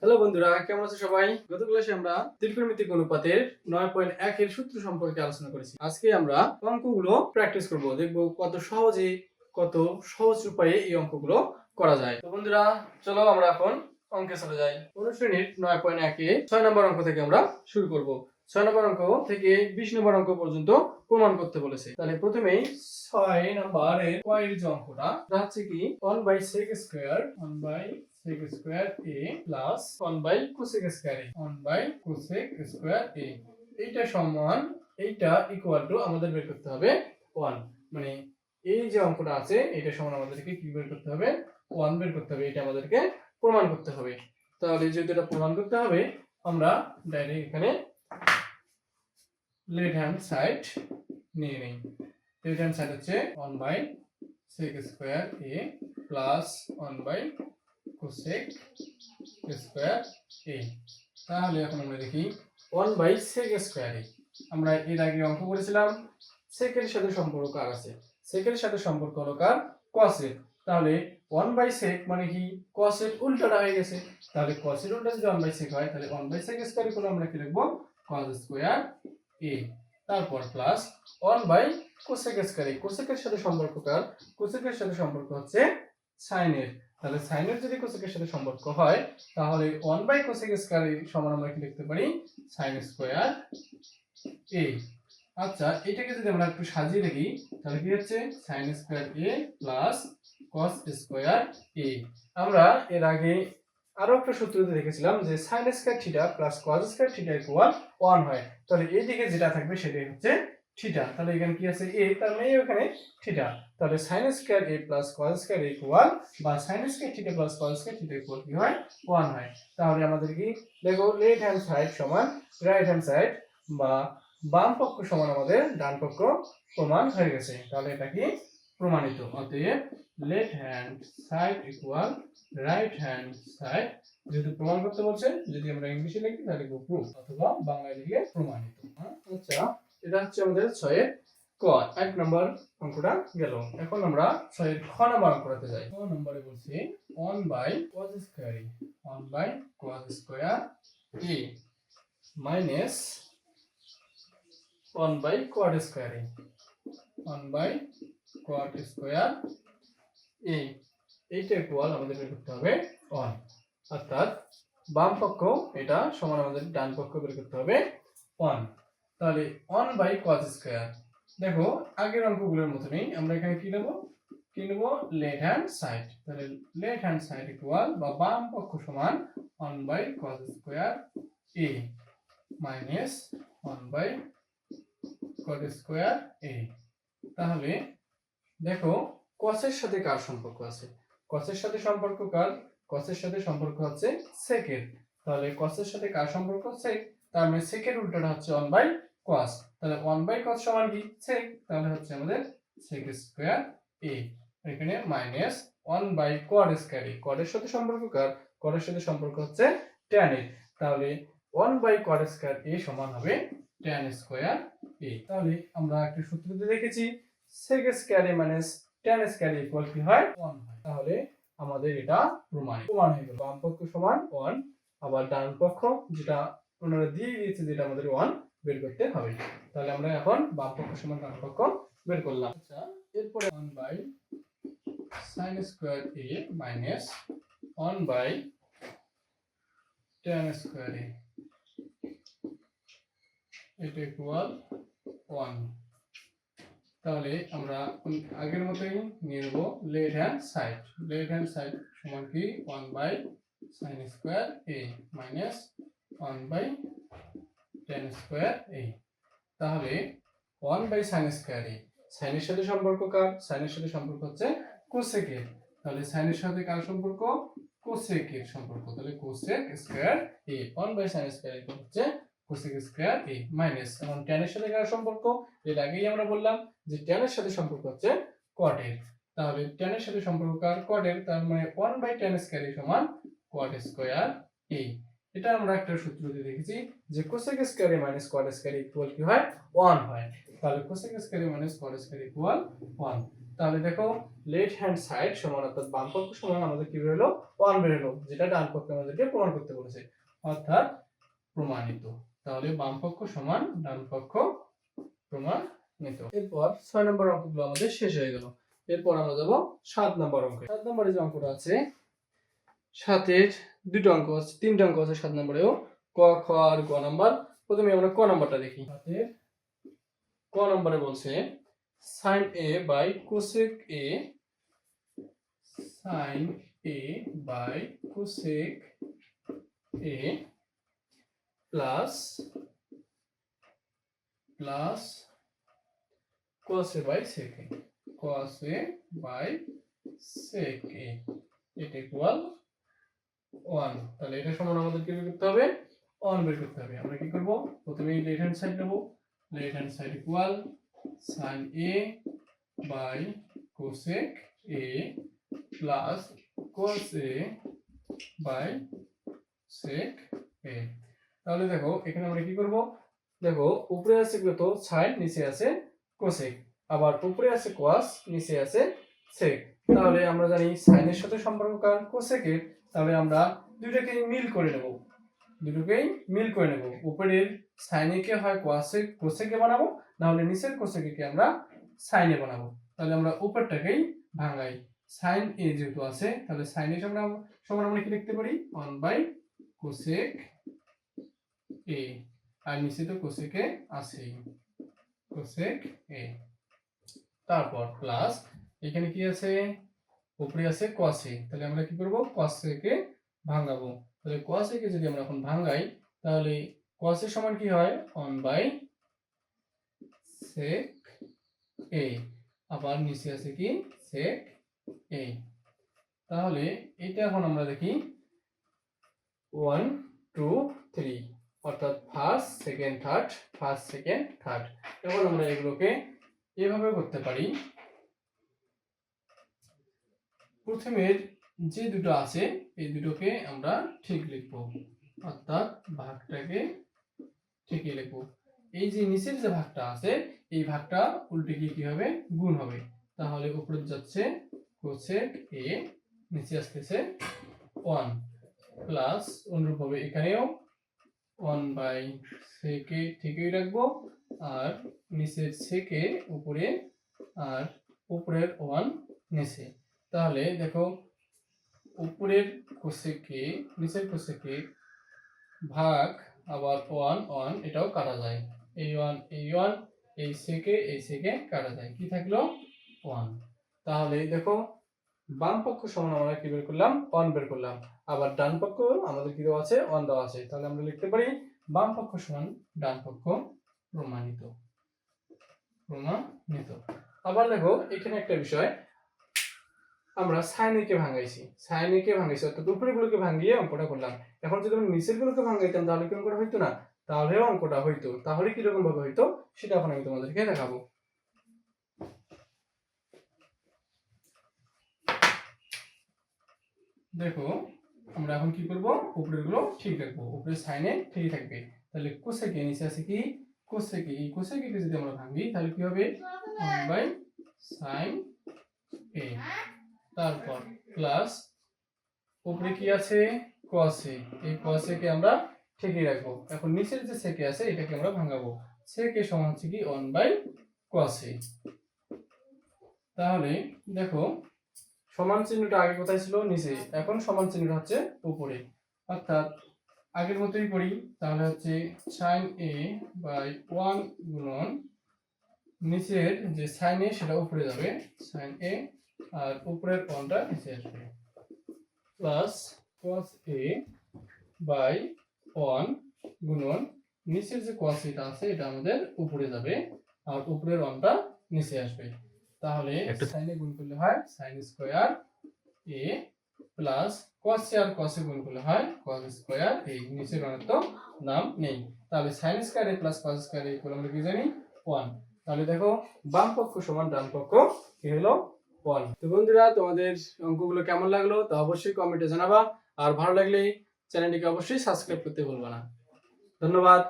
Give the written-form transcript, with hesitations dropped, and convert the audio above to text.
Hello বন্ধুরা, কেমন আছো সবাই? গত ক্লাসে আমরা ত্রিকোণমিতিক অনুপাতের 9.1 এর সূত্র সম্পর্কে আলোচনা করেছি। আজকে আমরা অঙ্কগুলো প্র্যাকটিস করব, দেখব কত সহজ উপায়ে এই অঙ্কগুলো করা যায়। তো বন্ধুরা, চলো আমরা এখন অঙ্কে চলে যাই। অনুশ্রেণীর 9.1 এ 6 নম্বর অঙ্ক থেকে আমরা শুরু করব। 6 নম্বর অঙ্ক থেকে 20 নম্বর অঙ্ক পর্যন্ত প্রমাণ করতে বলেছে। তাহলে প্রথমেই 6 নম্বরের কয়ের যে অঙ্কটা হচ্ছে কি 1/sec square 1/sec square a plus 1/cosec square a 1/cosec square a এইটা সমান এইটা ইকুয়াল টু আমাদের বের করতে হবে 1, মানে এই যে অঙ্কটা আছে এটা সমান আমাদেরকে কি বের করতে হবে 1 বের করতে হবে। এটা আমাদেরকে প্রমাণ করতে হবে। তাহলে যেহেতু এটা প্রমাণ করতে হবে আমরা ডাইরেক্ট এখানে লেফট হ্যান্ড সাইড নিয়ে নেই। লেফট হ্যান্ড সাইড হচ্ছে 1/sec square a plus 1/cosec square a। তাহলে এখন আমরা দেখি 1/sec স্কয়ার a। আমরা এর আগে অঙ্ক করেছিলাম sec এর সাথে সম্পর্ক কার আছে, sec এর সাথে সম্পর্ক হলো কার cos এর। তাহলে 1/sec মানে কি cos এর উল্টাটা হয়ে গেছে। তাহলে cos এর উল্টা যদি 1/sec হয় তাহলে 1/sec স্কয়ার ইকুয়াল আমরা কি লিখব cos স্কয়ার a, তারপর plus 1/cosec square a। cosec এর সাথে সম্পর্ক কার, cosec এর সাথে সম্পর্ক হচ্ছে sin এর। তাহলে sin এর যদি cosec এর সাথে সম্পর্ক হয় তাহলে 1/cosec স্কয়ার a সমান আমরা কি লিখতে পারি sin স্কয়ার a। আচ্ছা, এটাকে যদি আমরা একটু সাজিয়ে দেখি তাহলে কি হচ্ছে sin square a plus cos square a। আমরা এর আগে আরো একটা সূত্রতে দেখেছিলাম যে sin square theta plus cos square theta equal 1 হয়। তাহলে এই দিকে যেটা থাকবে সেটাই হচ্ছে থিটা। তাহলে এখানে কি আছে a, তার মানে ওখানে থিটা। তাহলে sin square a plus cos square a equal বা sin square theta plus cos square theta equal কি হয় 1 হয়। তাহলে আমাদের কি দেখো লেফট হ্যান্ড সাইড সমান রাইট হ্যান্ড সাইড বা বাম পক্ষ সমান আমাদের ডান পক্ষ প্রমাণ হয়ে গেছে। তাহলে এটা কি প্রমাণিত। অতএব left hand side equal right hand side. যেহেতু প্রমাণ করতে বলছে, যদি আমরা ইংলিশে লিখি তাহলে লিখব প্রুফ অথবা বাংলায় লিখলে প্রমাণিত। আচ্ছা, এটা হচ্ছে আমাদের 6 এর ক, 1 নম্বর অঙ্কটা গেল। এখন আমরা 6 এর খ নম্বর অঙ্কটাতে যাই। খ নম্বরে বলছি 1/cos square a 1/cos square a minus 1/cot square a 1/cot square a। এইটা ইকুয়াল আমাদের বের করতে হবে 1, অর্থাৎ বাম পক্ষ এটা সমান আমাদের ডান পক্ষ বের করতে হবে 1। তাহলে 1/cos স্কয়ার, দেখো আগের অঙ্কগুলোর মতনই আমরা এখানে কি নেব লেফট হ্যান্ড সাইড। তাহলে লেফট হ্যান্ড সাইড ইকুয়াল বা বাম পক্ষ সমান 1/cos square a minus 1/cot square a। তাহলে দেখো cos এর সাথে কার সম্পর্ক আছে, cos এর সাথে সম্পর্ক কার, cos এর সাথে সম্পর্ক হচ্ছে sec এর। তাহলে cos এর সাথে কার সম্পর্ক sec, তার মানে sec এর উল্টোটা হচ্ছে 1/cos। তাহলে 1/cos সমান কি sec, তাহলে হচ্ছে আমাদের sec স্কয়ার a। এখানে minus 1/cot square a। cot এর সাথে সম্পর্ক কার, cot এর সাথে সম্পর্ক হচ্ছে tan এর। তাহলে 1/cot স্কয়ার a সমান হবে tan স্কয়ার a। তাহলে আমরা একটা সূত্রতে দেখেছি sec square a minus tan square a equal কি হয় 1 হয়। তাহলে আমাদের এটা প্রমাণ হয়ে গেল। বাম পক্ষ সমান 1, আবার ডান পক্ষ যেটা ওনারা দিয়ে দিয়েছে যেটা আমাদের 1 বের করতে হবে। তাহলে আমরা এখন বাম পক্ষ সমান ডান পক্ষ বের করলাম। আচ্ছা, এরপরে 1/sin square a minus 1/tan square a এটা ইকুয়াল 1। তাহলে আমরা আগের মতই নিয়ে নেব left hand side. Left hand side সমান কি 1/sin square a minus 1/tan square a। তাহলে 1/sin স্কয়ার a, sin এর সাথে সম্পর্ক কার, sin এর সাথে সম্পর্ক হচ্ছে cosec এর। তাহলে sin এর সাথে কার সম্পর্ক cosec এর সম্পর্ক। তাহলে cosec square a 1/sin square a হচ্ছে cosec স্কয়ার a মাইনাস, এবং tan এর সাথে কার সম্পর্ক, এর আগেই আমরা বললাম যে tan এর সাথে সম্পর্ক হচ্ছে cot এর। তাহলে tan এর সাথে সম্পর্ক কার cot এর, তার মানে 1/tan স্কয়ার a সমান cot স্কয়ার a। এটা আমরা একটা সূত্রতে দেখেছি যে cosec square a minus cot square a equal কি হয় 1 হয়। তাহলে cosec square a minus cot square a equal 1। তাহলে দেখো লেফট হ্যান্ড সাইড সমান অর্থাৎ বাম পক্ষ সমান আমাদের কি বেরোলো 1 বেরোলো, যেটা ডান পক্ষে আমাদেরকে প্রমাণ করতে বলেছে, অর্থাৎ প্রমাণিত। তাহলে বাম পক্ষ সমান ডান পক্ষ প্রমাণিত। এরপর 6 নম্বর অঙ্কগুলো আমাদের শেষ হয়ে গেল। এরপর আমরা যাব 7 নম্বর অঙ্কে। 7 নম্বরে যে অঙ্কটা আছে, 7-এর দুটো অঙ্ক আছে, তিনটা অঙ্ক আছে 7 নম্বরেও, ক, খ আর গ নাম্বার। প্রথমে আমরা ক নাম্বারটা দেখি। 7-এর ক নাম্বারে বলছে sin a by cosec a, sin a by cosec a plus cos a by sec a, cos a by sec a, এটা ইকুয়াল 1। তাহলে এটা সমান আমাদের কি বের করতে হবে? 1 বের করতে হবে। আমরা কি করব? প্রথমে লেফট হ্যান্ড সাইড নেব। Left hand side equal sin a by cosec a plus cos a by sec a। তাহলে দেখো এখানে আমরা কি করব? দেখো উপরে আছে কত sin, নিচে আছে cosec, আবার উপরে আছে cos, নিচে আছে sec। তাহলে আমরা জানি sin এর সাথে সম্পর্ক কার? cosec এর। তাহলে আমরা দুটোকেই মিল করে নেব, উপরের sin কে হয় cosec এ বানাবো, না হলে নিচের cosec কে আমরা sin এ বানাবো। তাহলে আমরা উপরটাকেই ভাঙাই, sin a যেহেতু আছে তাহলে sin a সমান আমরা কি লিখতে পারি? 1 বাই cosec a, আর নিচে তো cosec a আছেই, cosec a। তারপর প্লাস এখানে কি আছে? উপরে আছে cos a, তাহলে আমরা কি করব? cos a কে ভাঙাবো। তাহলে cos a কে যদি আমরা এখন ভাঙাই তাহলে cos a সমান কি হয়? 1 বাই sec a, আবার নিচে আছে কি sec a। তাহলে এটা এখন আমরা দেখি 1 2 3, অর্থাৎ first second third, first second third. এখন আমরা এগুলোকে এভাবে করতে পারি। প্রথমের যে দুটো আছে এই দুটোকে আমরা ঠিক লিখব, অর্থাৎ ভাগটাকে ঠিকই লিখব। এই যে নিচের যে ভাগটা আছে এই ভাগটা উল্টে গিয়ে কি হবে? গুণ হবে। তাহলে উপরে যাচ্ছে cosec a, নিচে আসতেছে 1 প্লাস অনুরূপভাবে এখানেও 1 বাই sec a ঠিকই রাখবো, আর নিচের sec a উপরে, আর উপরের 1 নিচে। তাহলে দেখো উপরের cosec a নিচের cosec a ভাগ আবার 1 1, এটাও কাটা যায়, এই 1 এই 1, এই sec a কাটা যায়, কি থাকলো? 1। তাহলে দেখো বাম পক্ষ সমান আমরা কি বের করলাম? 1 বের করলাম, আবার ডান পক্ষ আমাদের কি দেওয়া আছে? 1 দেওয়া আছে। তাহলে আমরা লিখতে পারি বাম পক্ষ সমান ডান পক্ষ প্রমাণিত। আবার দেখো এখানে একটা বিষয়, আমরা sin a কে ভাঙাইছি, অর্থাৎ উপরেরগুলোকে ভাঙিয়ে অঙ্কটা করলাম। এখন যদি আমরা নিচেরগুলোকে ভাঙাইতাম তাহলে কি অঙ্কটা হইতো না? তাহলেও অঙ্কটা হইতো। তাহলে কি রকম ভাবে হইতো সেটা এখন আমি তোমাদেরকে দেখাবো। দেখো আমরা এখন কি করব? উপরেরগুলো ঠিক রাখবো, উপরে sin a ঠিকই থাকবে। তাহলে cosec a নিচে আছে কি cosec a, এই cosec a কে যদি আমরা ভাঙি তাহলে কি হবে? 1 বাই sin a। তারপর প্লাস উপরে কি আছে? cos a, এই cos a কে আমরা ঠিকই রাখবো। এখন নিচের যে sec a আছে এটাকে আমরা ভাঙাবো। sec a সমান হচ্ছে কি 1 বাই cos a। তাহলে দেখো সমান চিহ্নটা আগে কোথায় ছিল? নিচে, এখন সমান চিহ্নটা হচ্ছে উপরে, অর্থাৎ আগের মতোই করি। তাহলে হচ্ছে sin a বাই 1 গুণন নিচের যে sin a সেটা উপরে যাবে, sin a, আর উপরের 1টা নিচে আসবে, প্লাস cos a বাই 1 গুণন নিচের যে cos এটা আছে এটা আমাদের উপরে যাবে, আর উপরের 1টা নিচে আসবে। তাহলে sin a গুণ করলে হয় sin square a plus cos a আর cos a গুণ করলে হয় cos স্কয়ার a। নিচের 1 তো নাম নেই, তাহলে sin square a plus cos square a equal আমরা কি জানি? 1। তাহলে দেখো বাম পক্ষ সমান ডান পক্ষ কি হলো? 1। তো বন্ধুরা তোমাদের অঙ্কগুলো কেমন লাগলো তা অবশ্যই কমেন্টে জানাবা, আর ভালো লাগলে চ্যানেলটিকে অবশ্যই সাবস্ক্রাইব করতে ভুলবা না। ধন্যবাদ।